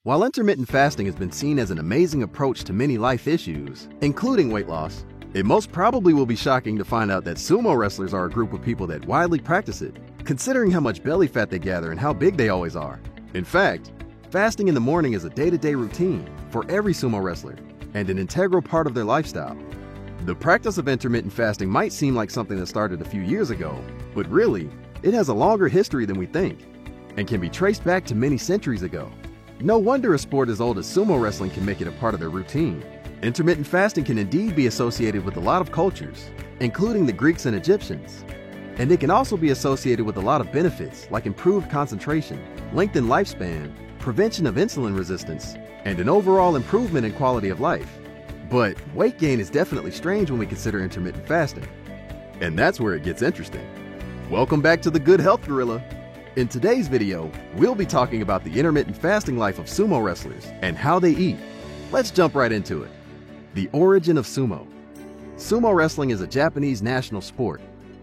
While intermittent fasting has been seen as an amazing approach to many life issues, including weight loss, it most probably will be shocking to find out that sumo wrestlers are a group of people that widely practice it, considering how much belly fat they gather and how big they always are. In fact, fasting in the morning is a day-to-day routine for every sumo wrestler and an integral part of their lifestyle. The practice of intermittent fasting might seem like something that started a few years ago, but really, it has a longer history than we think and can be traced back to many centuries ago. No wonder a sport as old as sumo wrestling can make it a part of their routine. Intermittent fasting can indeed be associated with a lot of cultures, including the Greeks and Egyptians. And it can also be associated with a lot of benefits like improved concentration, lengthened lifespan, prevention of insulin resistance, and an overall improvement in quality of life. But weight gain is definitely strange when we consider intermittent fasting. And that's where it gets interesting. Welcome back to the Good Health Gorilla. In today's video, we'll be talking about the intermittent fasting life of sumo wrestlers and how they eat. Let's jump right into it. The origin of sumo. Sumo wrestling is a Japanese national sport,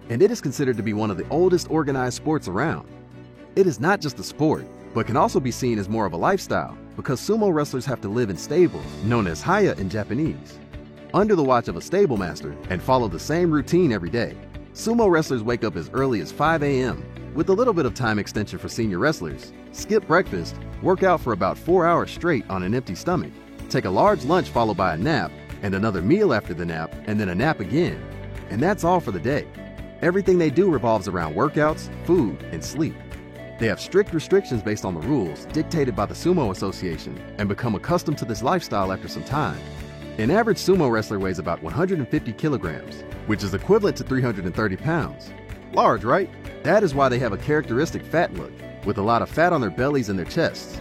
and it is considered to be one of the oldest organized sports around. It is not just a sport, but can also be seen as more of a lifestyle because sumo wrestlers have to live in stables, known as haya in Japanese, under the watch of a stable master and follow the same routine every day. Sumo wrestlers wake up as early as 5 a.m., with a little bit of time extension for senior wrestlers, skip breakfast, work out for about 4 hours straight on an empty stomach, take a large lunch followed by a nap, and another meal after the nap, and then a nap again. And that's all for the day. Everything they do revolves around workouts, food, and sleep. They have strict restrictions based on the rules dictated by the Sumo Association and become accustomed to this lifestyle after some time. An average sumo wrestler weighs about 150 kilograms, which is equivalent to 330 pounds. Large, right? That is why they have a characteristic fat look, with a lot of fat on their bellies and their chests.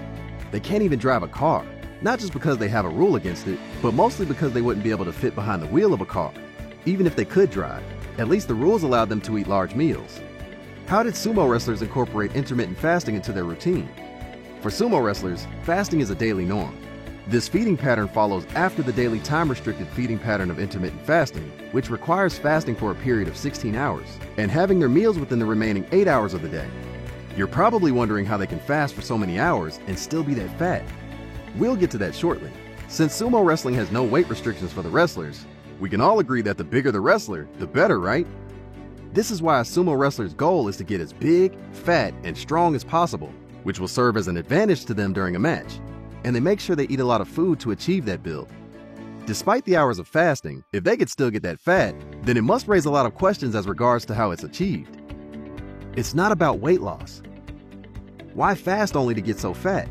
They can't even drive a car, not just because they have a rule against it, but mostly because they wouldn't be able to fit behind the wheel of a car. Even if they could drive, at least the rules allowed them to eat large meals. How did sumo wrestlers incorporate intermittent fasting into their routine? For sumo wrestlers, fasting is a daily norm. This feeding pattern follows after the daily time-restricted feeding pattern of intermittent fasting, which requires fasting for a period of 16 hours and having their meals within the remaining 8 hours of the day. You're probably wondering how they can fast for so many hours and still be that fat. We'll get to that shortly. Since sumo wrestling has no weight restrictions for the wrestlers, we can all agree that the bigger the wrestler, the better, right? This is why a sumo wrestler's goal is to get as big, fat, and strong as possible, which will serve as an advantage to them during a match. And they make sure they eat a lot of food to achieve that build. Despite the hours of fasting, if they could still get that fat, then it must raise a lot of questions as regards to how it's achieved. It's not about weight loss. Why fast only to get so fat?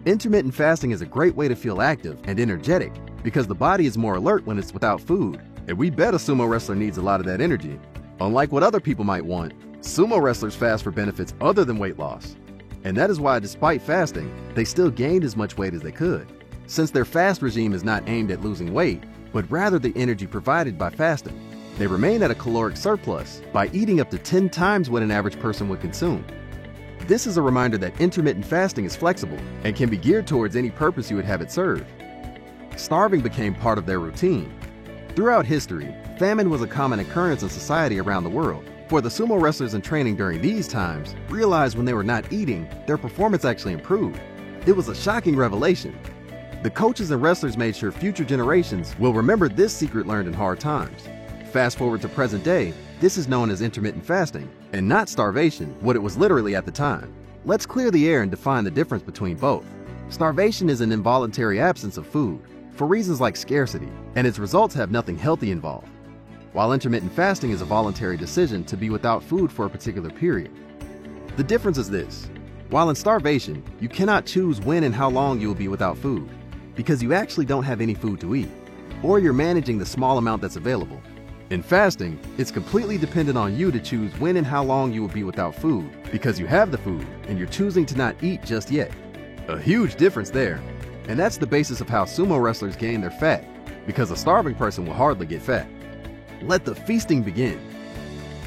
Intermittent fasting is a great way to feel active and energetic because the body is more alert when it's without food, and we bet a sumo wrestler needs a lot of that energy. Unlike what other people might want, sumo wrestlers fast for benefits other than weight loss. And that is why, despite fasting, they still gained as much weight as they could, since their fast regime is not aimed at losing weight, but rather the energy provided by fasting. They remain at a caloric surplus by eating up to 10 times what an average person would consume. This is a reminder that intermittent fasting is flexible and can be geared towards any purpose you would have it serve. Starving became part of their routine. Throughout history, famine was a common occurrence in society around the world. For the sumo wrestlers in training during these times realized when they were not eating, their performance actually improved. It was a shocking revelation. The coaches and wrestlers made sure future generations will remember this secret learned in hard times. Fast forward to present day, this is known as intermittent fasting, and not starvation, what it was literally at the time. Let's clear the air and define the difference between both. Starvation is an involuntary absence of food, for reasons like scarcity, and its results have nothing healthy involved. While intermittent fasting is a voluntary decision to be without food for a particular period. The difference is this. While in starvation, you cannot choose when and how long you will be without food, because you actually don't have any food to eat, or you're managing the small amount that's available. In fasting, it's completely dependent on you to choose when and how long you will be without food, because you have the food and you're choosing to not eat just yet. A huge difference there. And that's the basis of how sumo wrestlers gain their fat, because a starving person will hardly get fat. Let the feasting begin.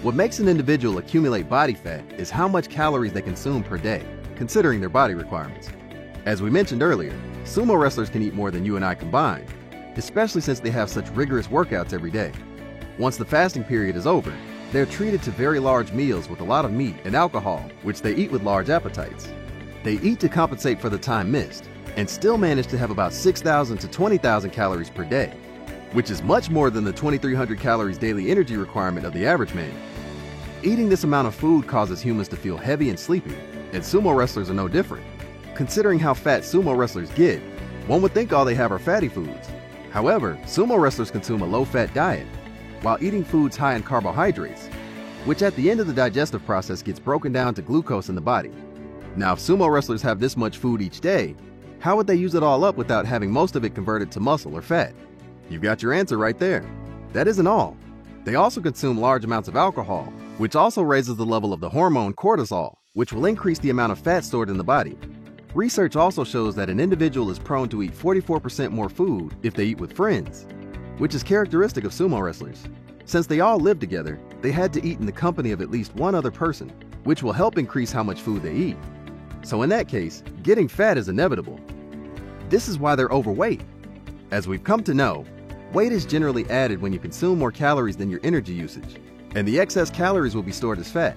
What makes an individual accumulate body fat is how much calories they consume per day, considering their body requirements. As we mentioned earlier, sumo wrestlers can eat more than you and I combined, especially since they have such rigorous workouts every day. Once the fasting period is over, they're treated to very large meals with a lot of meat and alcohol, which they eat with large appetites. They eat to compensate for the time missed, and still manage to have about 6,000 to 20,000 calories per day, which is much more than the 2,300 calories daily energy requirement of the average man. Eating this amount of food causes humans to feel heavy and sleepy, and sumo wrestlers are no different. Considering how fat sumo wrestlers get, one would think all they have are fatty foods. However, sumo wrestlers consume a low-fat diet, while eating foods high in carbohydrates, which at the end of the digestive process gets broken down to glucose in the body. Now, if sumo wrestlers have this much food each day, how would they use it all up without having most of it converted to muscle or fat? You've got your answer right there. That isn't all. They also consume large amounts of alcohol, which also raises the level of the hormone cortisol, which will increase the amount of fat stored in the body. Research also shows that an individual is prone to eat 44% more food if they eat with friends, which is characteristic of sumo wrestlers. Since they all live together, they had to eat in the company of at least one other person, which will help increase how much food they eat. So in that case, getting fat is inevitable. This is why they're overweight. As we've come to know, weight is generally added when you consume more calories than your energy usage, and the excess calories will be stored as fat.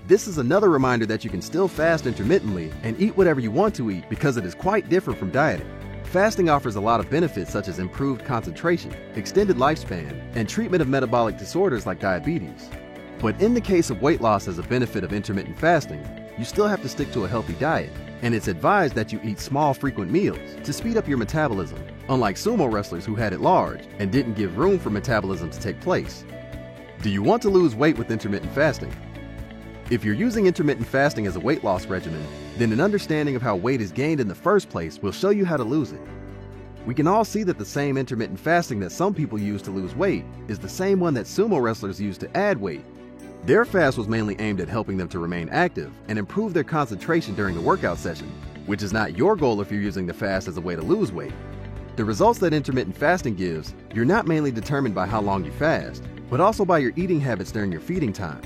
This is another reminder that you can still fast intermittently and eat whatever you want to eat because it is quite different from dieting. Fasting offers a lot of benefits such as improved concentration, extended lifespan, and treatment of metabolic disorders like diabetes. But in the case of weight loss as a benefit of intermittent fasting, you still have to stick to a healthy diet, and it's advised that you eat small, frequent meals to speed up your metabolism, unlike sumo wrestlers who had it large and didn't give room for metabolism to take place. Do you want to lose weight with intermittent fasting? If you're using intermittent fasting as a weight loss regimen, then an understanding of how weight is gained in the first place will show you how to lose it. We can all see that the same intermittent fasting that some people use to lose weight is the same one that sumo wrestlers use to add weight. Their fast was mainly aimed at helping them to remain active and improve their concentration during the workout session, which is not your goal if you're using the fast as a way to lose weight. The results that intermittent fasting gives, you're not mainly determined by how long you fast, but also by your eating habits during your feeding time.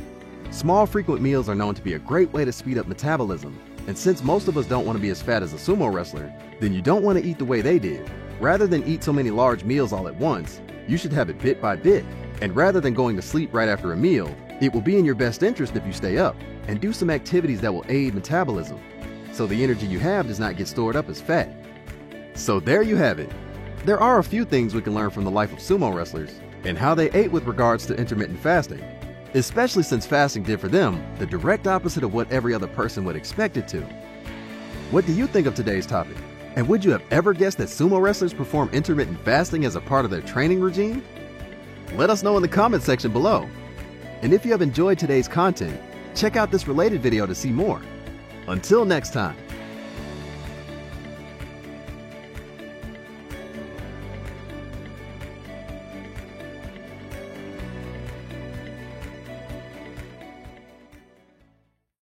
Small, frequent meals are known to be a great way to speed up metabolism, and since most of us don't want to be as fat as a sumo wrestler, then you don't want to eat the way they did. Rather than eat so many large meals all at once, you should have it bit by bit, and rather than going to sleep right after a meal, it will be in your best interest if you stay up and do some activities that will aid metabolism, so the energy you have does not get stored up as fat. So there you have it. There are a few things we can learn from the life of sumo wrestlers and how they ate with regards to intermittent fasting, especially since fasting did for them the direct opposite of what every other person would expect it to. What do you think of today's topic? And would you have ever guessed that sumo wrestlers perform intermittent fasting as a part of their training regime? Let us know in the comment section below. And if you have enjoyed today's content, check out this related video to see more. Until next time.